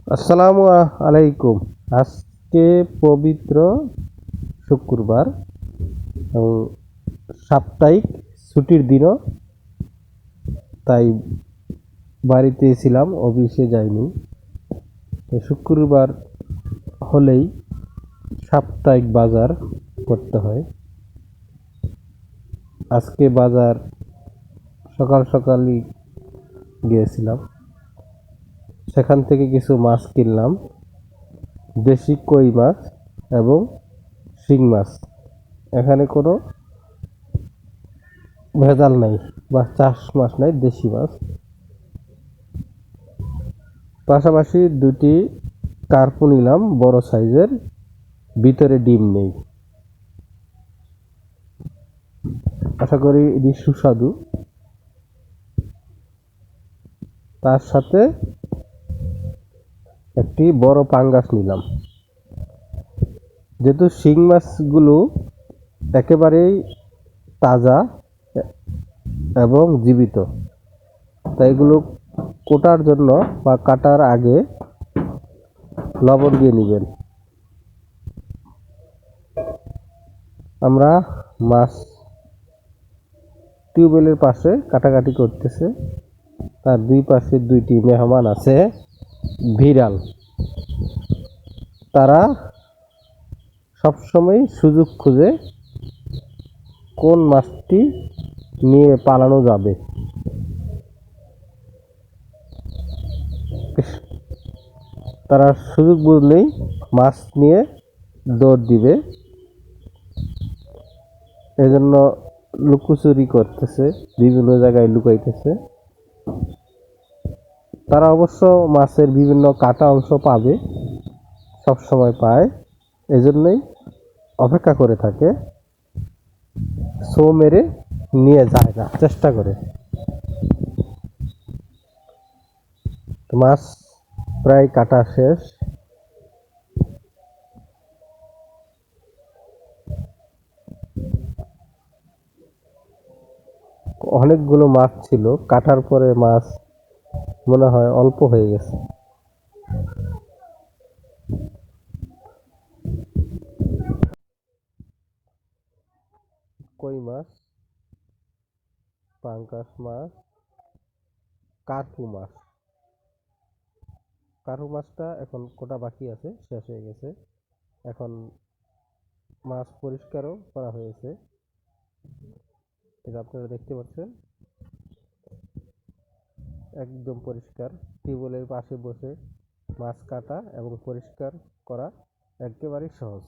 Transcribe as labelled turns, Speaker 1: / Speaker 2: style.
Speaker 1: আসসালামু আলাইকুম। আজকে পবিত্র শুক্রবার এবং সাপ্তাহিক ছুটির দিনও, তাই বাড়িতে ছিলাম, অফিসে যাইনি। তো শুক্রবার হলেই সাপ্তাহিক বাজার করতে হয়। আজকে বাজার সকাল সকালই গিয়েছিলাম, সেখান থেকে কিছু মাছ কিনলাম, দেশি কই মাছ এবং শিং মাছ। এখানে কোনো ভেজাল নাই বা চাষ মাছ নাই, দেশি মাছ। পাশাপাশি দুটি কার্পু নিলাম বড় সাইজের, ভিতরে ডিম নেই। আশা করি এটি সুস্বাদু। তার সাথে একটি বড় পাঙ্গাস নিলাম। যেহেতু শিং মাছগুলো একেবারেই তাজা এবং জীবিত, তাই এগুলো কোটার জন্য বা কাটার আগে লবণ দিয়ে নেবেন। আমরা মাছ টিউবওয়েলের পাশে কাটাকাটি করতেছে, তার দুই পাশে দুইটি মেহমান আছে ভিড়াল। তারা সবসময় সুযোগ খুঁজে কোন মাছটি নিয়ে পালানো যাবে। তারা সুযোগ বুঝলেই মাছ নিয়ে দৌড় দিবে, এজন্য লুকোচুরি করতেছে, বিভিন্ন জায়গায় লুকাইতেছে। তারা অবশ্য মাছের বিভিন্ন কাটা অংশ পাবে, সব সময় পায়, এজন্যই অপেক্ষা করে থাকে, ছো মেরে নিয়ে যায় না, চেষ্টা করে। মাছ প্রায় কাটা শেষ। অনেকগুলো মাছ ছিল, কাটার পরে মাছ মনে হয় অল্প হয়ে গেছে। কই মাছ, পাঙ্কাশ মাছ, কার্পু মাছ। কার্পু মাছটা এখন কোটা বাকি আছে, শেষ হয়ে গেছে। এখন মাছ পরিষ্কারও করা হয়েছে, এটা আপনারা দেখতে পাচ্ছেন, একদম পরিষ্কার। টিউবওয়েলের পাশে বসে মাছ কাটা এবং পরিষ্কার করা একেবারেই সহজ।